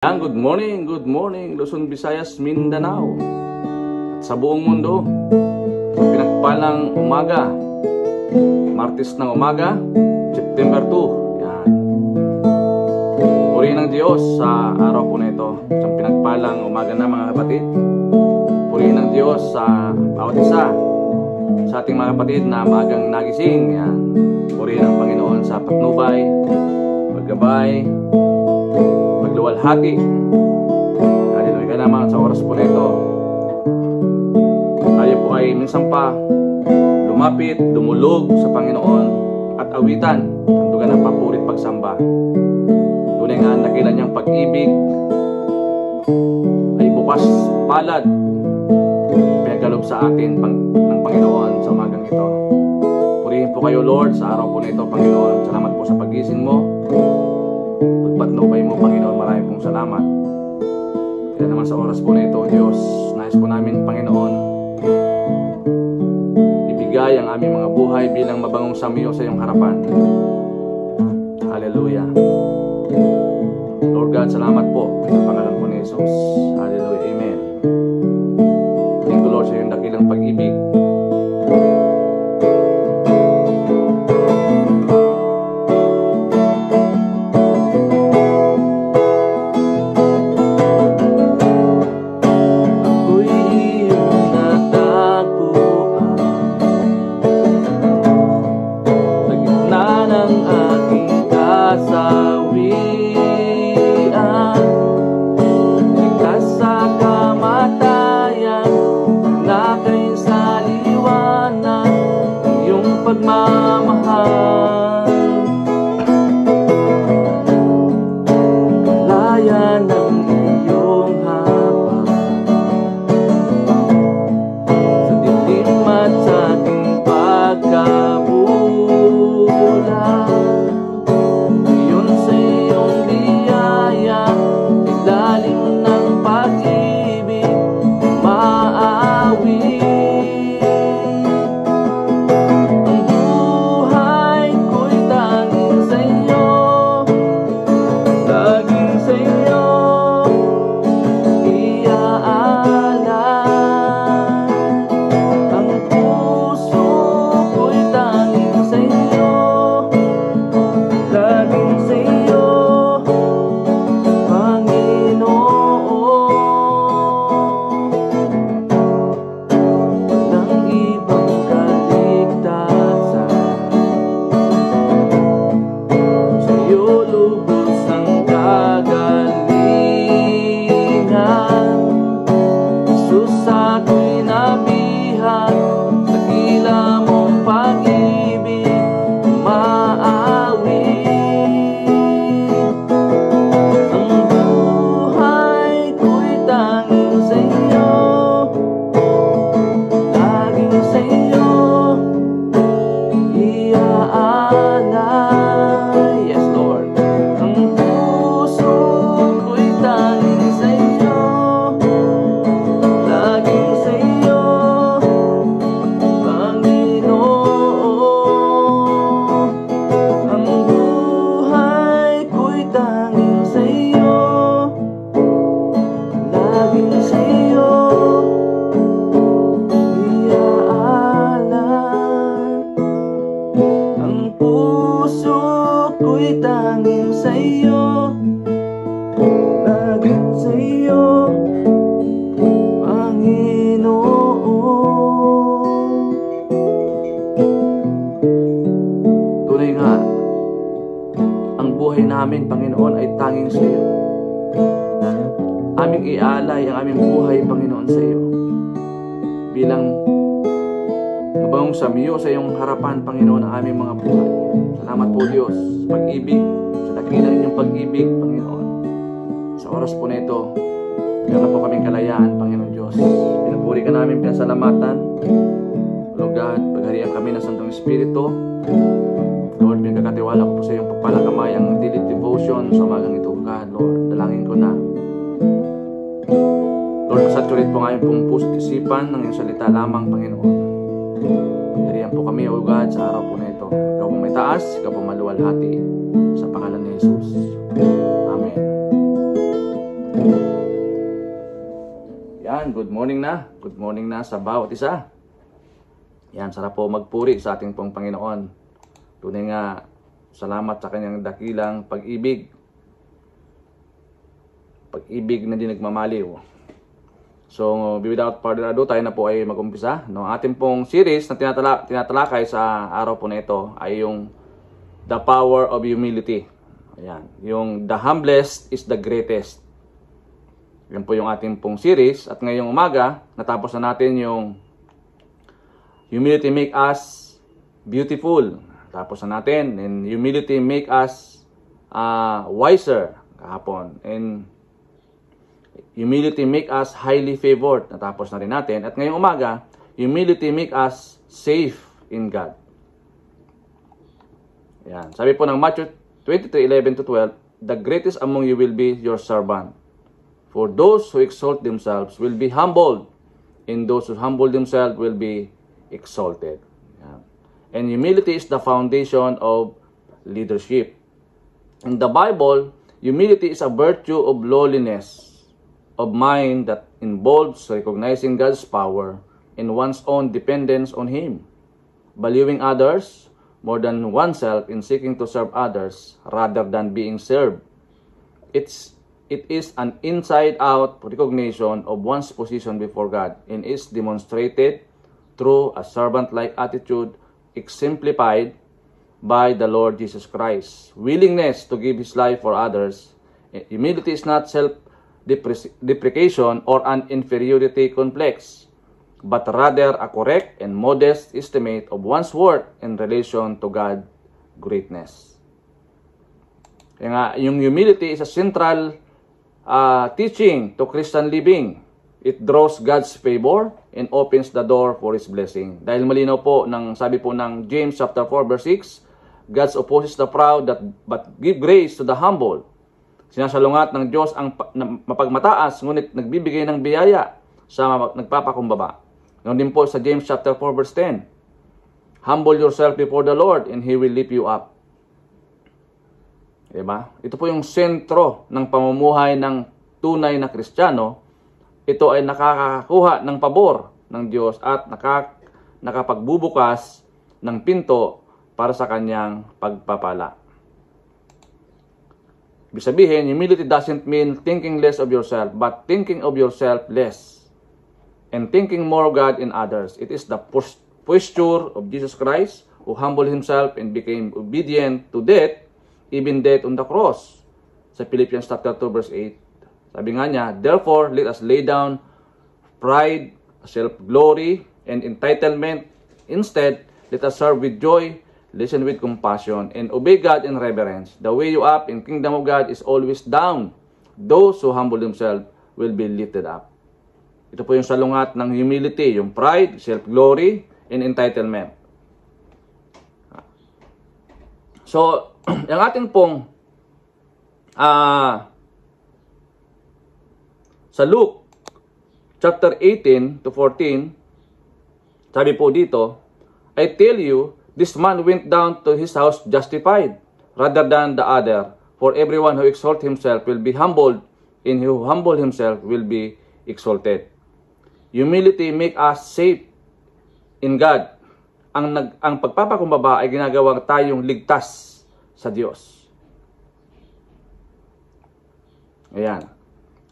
Good morning Luzon, Visayas, Mindanao at sa buong mundo. Pinagpalang umaga, Martes ng umaga, September 2. Yan. Purihin ng Diyos sa araw po na ito. Sa pinagpalang umaga na mga kapatid. Purihin ng Diyos sa bawat isa, sa ating mga kapatid na maagang nagising. Yan. Purihin ng Panginoon sa patnubay, paggabay, pagluwalhati. Hallelujah ka naman sa oras po na ito. Tayo po ay minsan pa lumapit, dumulog sa Panginoon at awitan, tuntugan ng papurit pagsamba. Tunay nga ang dakilan niyang pag-ibig ay bukas palad pinagkaloob sa atin ng Panginoon sa umagang ito. Purihin po kayo, Lord, sa araw po na ito, Panginoon. Salamat po sa pagising mo, pagpatnubay mo, Panginoon. Maraming pong salamat. Kaya naman sa oras po na ito, Diyos, nais po namin, Panginoon, ibigay ang aming mga buhay bilang mabangong samiyo sa iyong harapan. Hallelujah. Lord God, salamat po sa pangalan po ni Jesus. Hallelujah. Amen. Thank you, Lord, sa iyong dakilang pag-ibig. Namin, Panginoon, ay tanging sa iyo. Aming ialay ang aming buhay, Panginoon, sa iyo bilang mabangong samiyo sa iyong harapan, Panginoon, ang aming mga buhay. Salamat po, Diyos, sa pag-ibig, sa dakilang inyong pag-ibig, Panginoon. Sa oras po na ito, meron po kaming kalayaan, Panginoon Diyos. Pinupuri ka namin, pinasalamatan. Lord God, pagharian kami ng Santong Espiritu. Lord, pinagkakatiwala ko po sa iyong pagpalakamay ang daily devotion sa umagang ito. God, Lord, dalangin ko na. Lord, saturate po ngayon pong puso at isipan ng iyong salita lamang, Panginoon. Hariyan po kami, O God, sa araw po na ito. Ikaw po may taas, ikaw po maluwalhati. Sa pangalan ni Jesus. Amen. Yan, good morning na. Good morning na sa bawat isa. Yan, sarap po magpuri sa ating pong Panginoon. Tunay nga, salamat sa kanyang dakilang pag-ibig. Pag-ibig na di nagmamaliw. So, without further ado, tayo na po ay mag-umpisa. No, ating pong series na tinatalakay sa araw po na ito ay yung The Power of Humility. Ayan, yung The Humblest is the Greatest. Yan po yung ating pong series. At ngayong umaga, natapos na natin yung Humility Make Us Beautiful. Tapos na natin. And Humility Make Us Wiser. Kahapon. And Humility Make Us Highly Favored. Natapos na rin natin. At ngayong umaga, Humility Make Us Safe in God. Yan. Sabi po ng Matthew 23:11-12, the greatest among you will be your servant. For those who exalt themselves will be humbled, and those who humble themselves will be exalted. Yeah. And humility is the foundation of leadership. In the Bible, humility is a virtue of lowliness of mind that involves recognizing God's power and one's own dependence on Him, valuing others more than oneself in seeking to serve others rather than being served. It is an inside-out recognition of one's position before God and is demonstrated through a servant-like attitude exemplified by the Lord Jesus Christ. Willingness to give His life for others. Humility is not self-deprecation or an inferiority complex, but rather a correct and modest estimate of one's worth in relation to God's greatness. Kaya nga, yung humility is a central teaching to Christian living. It draws God's favor and opens the door for His blessing. Dahil malinaw po, sabi po ng James chapter 4 verse 6, God opposes the proud but give grace to the humble. Sinasalungat ng Diyos ang mapagmataas, ngunit nagbibigay ng biyaya sa nagpapakumbaba. Ngayon din po sa James chapter 4 verse 10, humble yourself before the Lord and He will lift you up. Diba? Ito po yung sentro ng pamumuhay ng tunay na Kristiyano. Ito ay nakakakuha ng pabor ng Diyos at nakapagbubukas ng pinto para sa kanyang pagpapala. Ibig sabihin, humility doesn't mean thinking less of yourself, but thinking of yourself less and thinking more of God in others. It is the posture of Jesus Christ who humbled Himself and became obedient to death, even death on the cross. Sa Philippians chapter 2 verse 8. Sabi nga niya, therefore, let us lay down pride, self-glory, and entitlement. Instead, let us serve with joy, listen with compassion, and obey God in reverence. The way you up in kingdom of God is always down. Those who humble themselves will be lifted up. Ito po yung salungat ng humility, yung pride, self-glory, and entitlement. So, yung ating pong sa Luke chapter 18 to 14, sabi po dito, I tell you, this man went down to his house justified rather than the other. For everyone who exalts himself will be humbled, and who humble himself will be exalted. Humility make us safe in God. Ang pagpapakumbaba ay ginagawang tayong ligtas sa Diyos. Ayan.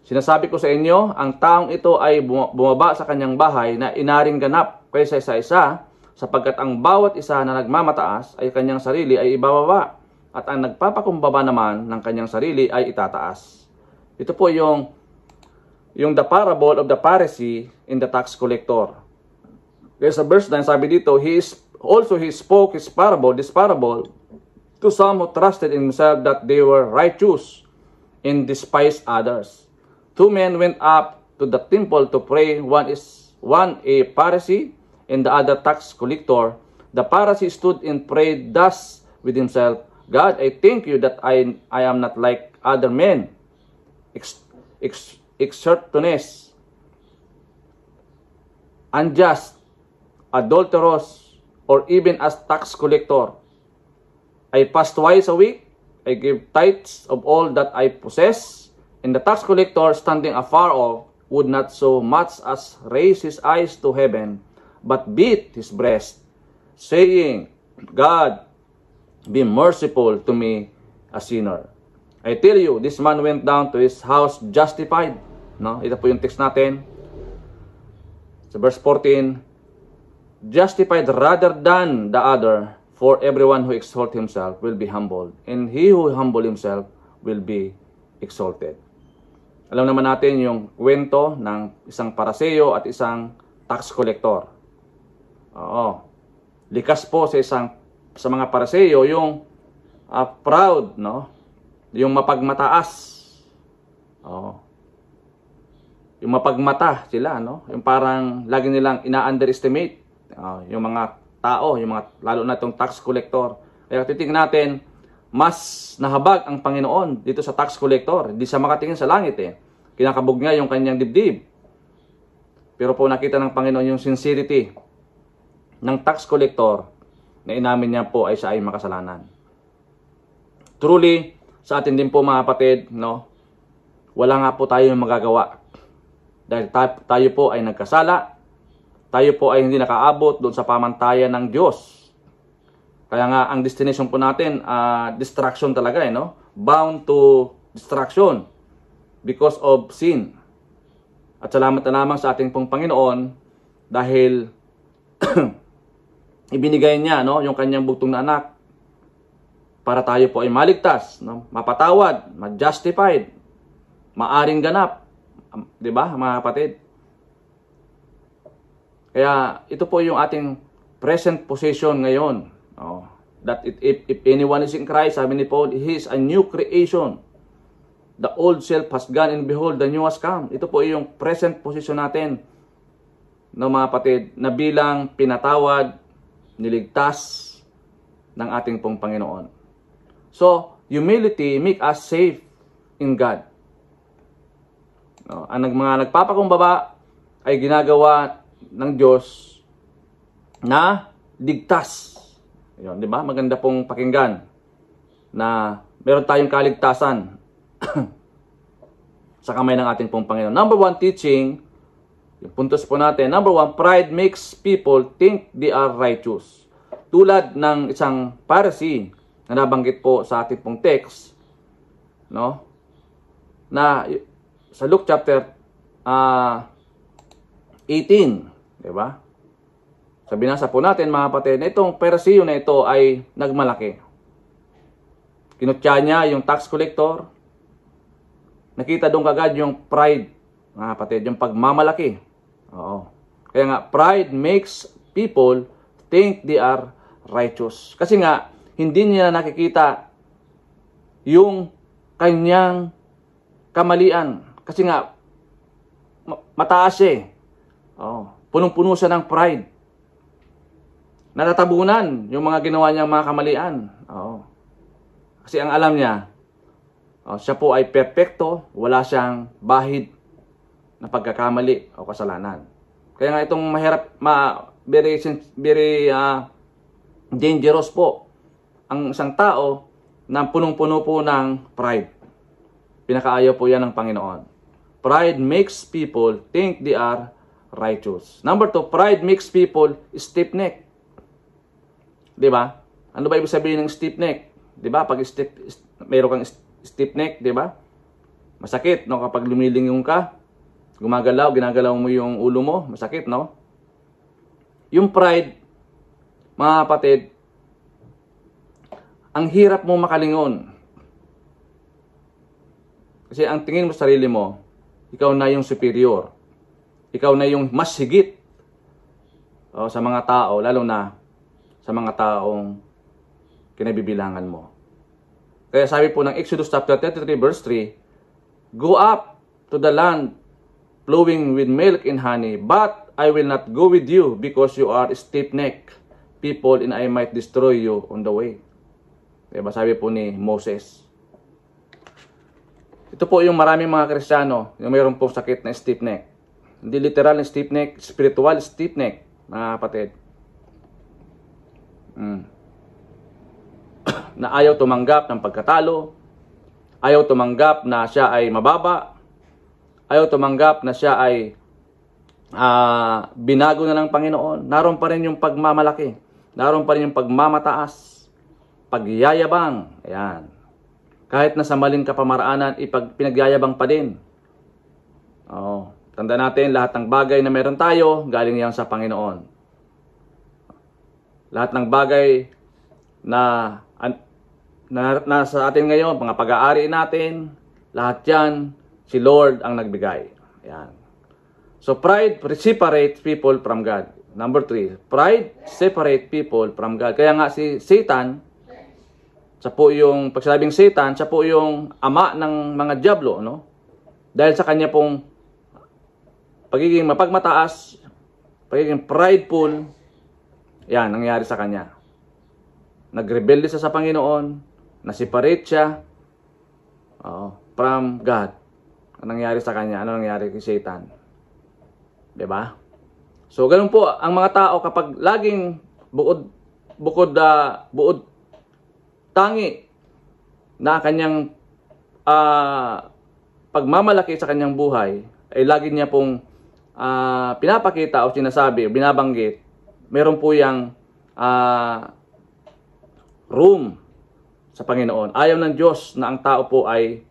Sinasabi ko sa inyo, ang taong ito ay bumaba sa kanyang bahay na inaring ganap kaysa isa-isa, sapagkat ang bawat isa na nagmamataas ay kanyang sarili ay ibababa, at ang nagpapakumbaba naman ng kanyang sarili ay itataas. Ito po yung the parable of the Pharisee and the tax collector. Kaya sa verse 9, sabi dito, he spoke this parable to some who trusted in himself that they were righteous and despised others. Two men went up to the temple to pray, one a Pharisee and the other tax collector. The Pharisee stood and prayed thus with himself, God, I thank you that I am not like other men, extortionist, unjust, adulterous, or even as tax collector. I fast twice a week, I give tithes of all that I possess, And the tax collector, standing afar off, would not so much as raise his eyes to heaven, but beat his breast, saying, God, be merciful to me, a sinner. I tell you, this man went down to his house justified. No? Ito po yung text natin. Sa verse 14, justified rather than the other, for everyone who exalts himself will be humbled, and he who humble himself will be exalted. Alam naman natin yung kwento ng isang paraseyo at isang tax collector. Oo. Likas po sa mga paraseyo yung proud, no? Yung mapagmataas. Oo. Yung mapagmata sila, no? Yung parang lagi nilang ina-underestimate yung mga tao, yung mga lalo na itong tax collector. Kaya titingnan natin, mas nahabag ang Panginoon dito sa tax collector. Hindi siya makatingin sa langit eh. Kinakabog niya yung kanyang dibdib. Pero po nakita ng Panginoon yung sincerity ng tax collector na inamin niya po ay siya ay makasalanan. Truly, sa atin din po mga kapatid, no, wala nga po tayo magagawa. Dahil tayo po ay nagkasala, tayo po ay hindi nakaabot doon sa pamantayan ng Diyos. Kaya nga, ang destination po natin, destruction talaga, no? Bound to destruction because of sin. At salamat na lamang sa ating pong Panginoon dahil ibinigay niya, no, yung kanyang bugtong na anak para tayo po ay maligtas, no? Mapatawad, ma-justified, maaring ganap. Di ba, mga kapatid? Kaya ito po yung ating present position ngayon. That if anyone is in Christ, sabi ni Paul, he is a new creation. The old self has gone and behold, the new has come. Ito po yung present position natin, no, mga kapatid, na bilang pinatawad, niligtas ng ating pong Panginoon. So, humility make us safe in God. Ang mga nagpapakumbaba ay ginagawa ng Diyos na ligtas. Ayun, di ba? Maganda pong pakinggan na meron tayong kaligtasan sa kamay ng ating pong Panginoon. Number 1 teaching, yung puntos po natin. Number 1, pride makes people think they are righteous. Tulad ng isang Pharisee na nabanggit po sa ating pong text, no? Na sa Luke chapter 18, di ba? Sa binasa po natin, mga kapatid, na itong Pharisee na ito ay nagmalaki. Kinutya niya yung tax collector. Nakita doon kagad yung pride, mga kapatid, yung pagmamalaki. Oo. Kaya nga, pride makes people think they are righteous. Kasi nga, hindi niya nakikita yung kanyang kamalian. Kasi nga, mataas eh. Oo. Punong-puno siya ng pride. Natatabunan yung mga ginawa niyang mga kamalian. Oo. Kasi ang alam niya, siya po ay perpekto, wala siyang bahid na pagkakamali o kasalanan. Kaya nga itong very dangerous po ang isang tao na punong-puno po ng pride. Pinakaayaw po yan ng Panginoon. Pride makes people think they are righteous. Number 2, pride makes people stiff-necked. Diba? Ano ba ibig sabihin ng stiff-neck? Diba? Pag mayroon kang stiff-neck, diba? Masakit, no? Kapag lumilingon ka, ginagalaw mo yung ulo mo, masakit, no? Yung pride, mga kapatid, ang hirap mo makalingon. Kasi ang tingin mo sa sarili mo, ikaw na yung superior. Ikaw na yung mas higit sa mga tao, lalo na sa mga taong kinabibilangan mo. Kaya sabi po ng Exodus chapter 33 verse 3, go up to the land flowing with milk and honey, but I will not go with you because you are stiff-necked people and I might destroy you on the way. Diba? Sabi po ni Moses. Ito po yung maraming mga Kristiyano yung mayroon pong sakit na stiff-neck. Hindi literal na stiff-neck, spiritual stiff-neck, mga kapatid. Na ayaw tumanggap ng pagkatalo, ayaw tumanggap na siya ay mababa, ayaw tumanggap na siya ay binago na ng Panginoon. Naroon pa rin yung pagmamalaki, naroon pa rin yung pagmamataas, pagyayabang. Ayan. Kahit na sa maling kapamaraanan, pinagyayabang pa din. Tanda natin, lahat ng bagay na meron tayo, galing yan sa Panginoon. Lahat ng bagay na nasa atin ngayon, mga pag-aari natin, lahat yan, si Lord ang nagbigay. Ayan. So, pride separates people from God. Number 3, pride separates people from God. Kaya nga si Satan, siya po yung, pagsabing Satan, siya po yung ama ng mga dyablo, no? Dahil sa kanya pong pagiging mapagmataas, pagiging prideful, yan, nangyari sa kanya. Nagrebelde siya sa Panginoon, na-separate siya from God. Ano nangyari sa kanya? Ano nangyari kay Satan? Diba? So, ganun po, ang mga tao kapag laging bukod tangi na kanyang pagmamalaki sa kanyang buhay, ay lagi niya pong pinapakita o sinasabi, binabanggit, meron po yung room sa Panginoon. Ayaw ng Diyos na ang tao po ay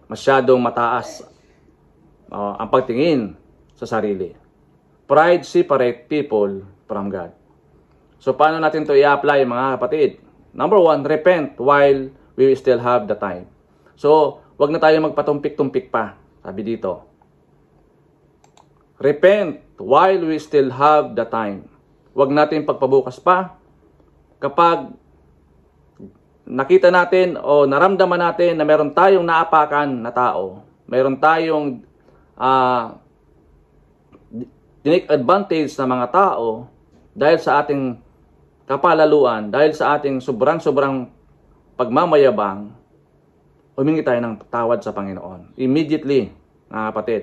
masyadong mataas ang pagtingin sa sarili. Pride separates people from God. So, paano natin ito i-apply, mga kapatid? Number 1, repent while we still have the time. So, wag na tayo magpatumpik-tumpik pa. Sabi dito. Repent while we still have the time. Wag natin pagpabukas pa. Kapag nakita natin o naramdaman natin na meron tayong naapakan na tao, meron tayong dinake advantage na mga tao dahil sa ating kapalaluan, dahil sa ating sobrang pagmamayabang, humingi tayo ng tawad sa Panginoon. Immediately, mga kapatid.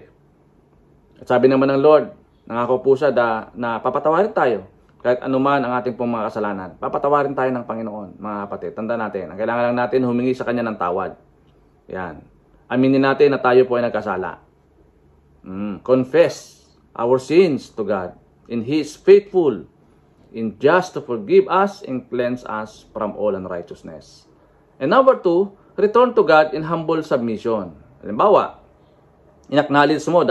At sabi naman ng Lord, nangako po siya na papatawarin tayo. Kahit anuman ang ating pong mga kasalanan, papatawarin tayo ng Panginoon, mga kapatid. Tanda natin, ang kailangan lang natin humingi sa Kanya ng tawad. Yan. Aminin natin na tayo po ay nagkasala. Confess our sins to God. And He is faithful and just to forgive us and cleanse us from all unrighteousness. And number 2, return to God in humble submission. Halimbawa, in-acknowledge mo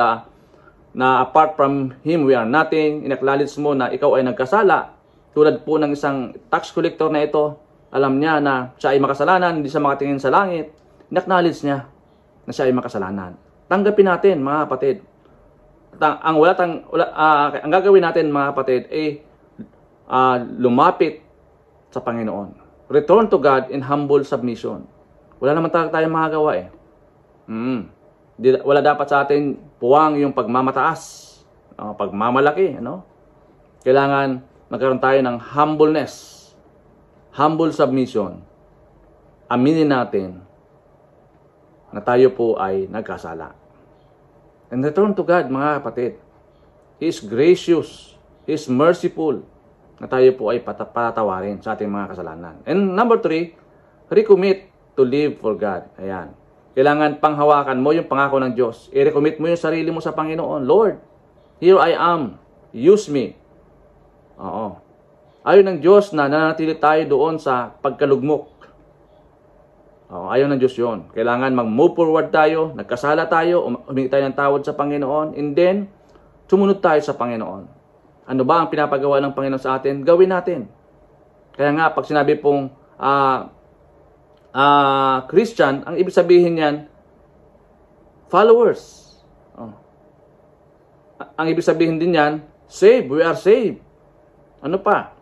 na apart from Him we are nothing. In-acknowledge mo na ikaw ay nagkasala. Tulad po ng isang tax collector na ito, alam niya na siya ay makasalanan, hindi siya makatingin sa langit. In-acknowledge niya na siya ay makasalanan. Tanggapin natin, mga kapatid. Ang gagawin natin, mga kapatid, ay lumapit sa Panginoon. Return to God in humble submission. Wala naman tayong magagawa eh. Wala dapat sa atin puwang yung pagmamataas, pagmamalaki. Kailangan magkaroon tayo ng humbleness, humble submission. Aminin natin na tayo po ay nagkasala. And return to God, mga kapatid. He is gracious. He is merciful. Na tayo po ay patatawarin sa ating mga kasalanan. And number 3, recommit to live for God. Ayan. Kailangan panghawakan mo yung pangako ng Diyos. I-recommit mo yung sarili mo sa Panginoon. Lord, here I am. Use me. Ayaw ng Diyos na nanatili tayo doon sa pagkalugmok. Ayaw ng Diyos yun. Kailangan mag-move forward tayo, nagkasala tayo, humingi tayo ng tawad sa Panginoon, and then, sumunod tayo sa Panginoon. Ano ba ang pinapagawa ng Panginoon sa atin? Gawin natin. Kaya nga, pag sinabi pong Christian, ang ibig sabihin niyan, followers. Ang ibig sabihin din niyan, saved. We are saved. Ano pa?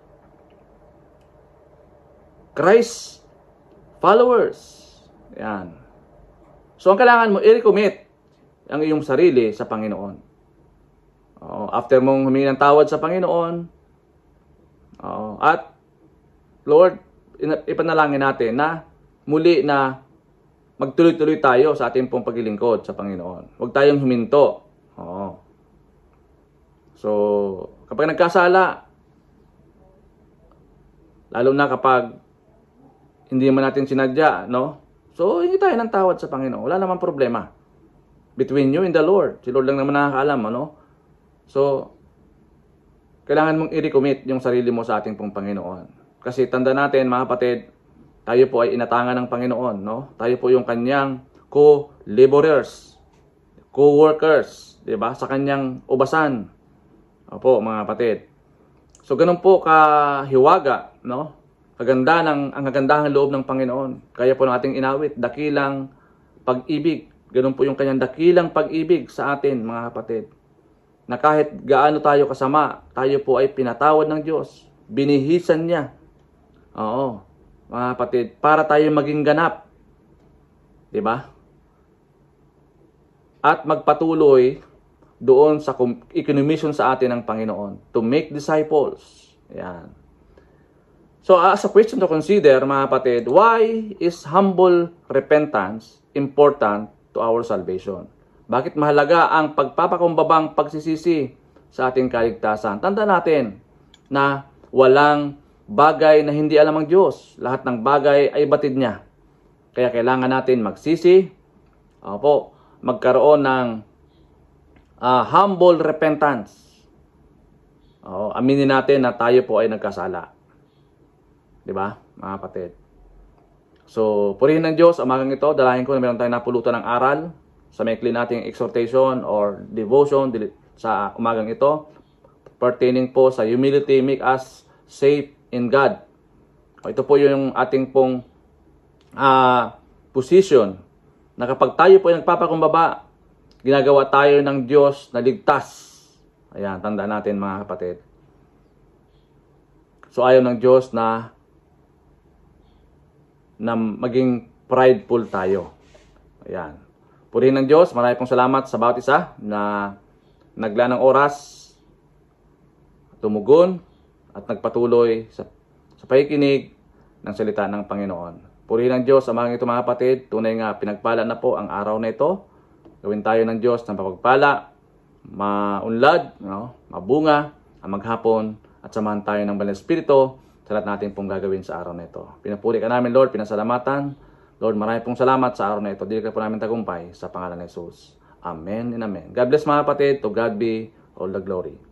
Christ followers. Yan. So, ang kailangan mo, i-recommit ang iyong sarili sa Panginoon. After mong humingi ng tawad sa Panginoon, at Lord, ipanalangin natin na muli na magtuloy-tuloy tayo sa ating pong paglilingkod sa Panginoon. Huwag tayong huminto. So, kapag nagkasala, lalo na kapag hindi naman natin sinadya, So, hingi tayo ng tawad sa Panginoon. Wala namang problema. Between you and the Lord. Si Lord lang naman nakakaalam, ano? So, kailangan mong i-recommit yung sarili mo sa ating pong Panginoon. Kasi tanda natin, mga kapatid, tayo po ay inatangan ng Panginoon, no? Tayo po yung kanyang co-laborers, co-workers, 'di ba? Sa kanyang ubasan. Opo, mga kapatid. So, ganun po kahiwaga, no? Ang kagandahang loob ng Panginoon. Kaya po ng ating inawit, dakilang pag-ibig. Ganun po yung kanyang dakilang pag-ibig sa atin, mga kapatid. Na kahit gaano tayo kasama, tayo po ay pinatawad ng Diyos. Binihisan niya. Oo, mga kapatid, para tayo maging ganap. 'Di ba? At magpatuloy doon sa ikonomisyon sa atin ng Panginoon to make disciples. Yan. So, as a question to consider, mga kapatid, why is humble repentance important to our salvation? Bakit mahalaga ang pagpapakumbabang pagsisisi sa ating kaligtasan? Tanda natin na walang bagay na hindi alam ng Diyos. Lahat ng bagay ay batid niya. Kaya kailangan natin magsisi, magkaroon ng humble repentance. Aminin natin na tayo po ay nagkasala. Diba, mga kapatid? So, purihin ng Diyos, amagang ito, dalahin ko na meron tayong napulutan ng aral sa maikli nating exhortation or devotion sa umagang ito, pertaining po sa humility make us safe in God. Ito po yung ating pong position na kapag tayo po ay nagpapakumbaba, ginagawa tayo ng Diyos na ligtas. Ayan, tandaan natin, mga kapatid. So, ayaw ng Diyos na maging prideful tayo. Ayan. Purihin ng Diyos, marami pong salamat sa bawat isa na naglaan ng oras, tumugon, at nagpatuloy sa pakikinig ng salita ng Panginoon. Purihin ng Diyos, amagang ito, mga kapatid, tunay nga pinagpala na po ang araw na ito. Gawin tayo ng Diyos ng pagpapala, maunlad, mabunga, ang maghapon, at samahan tayo ng Banal na Espiritu sa lahat natin pong gagawin sa araw na ito. Pinapuri ka namin, Lord, pinasalamatan. Lord, marami pong salamat sa araw na ito. Dili ka po namin tagumpay sa pangalan ni Jesus. Amen and amen. God bless, mga kapatid. To God be all the glory.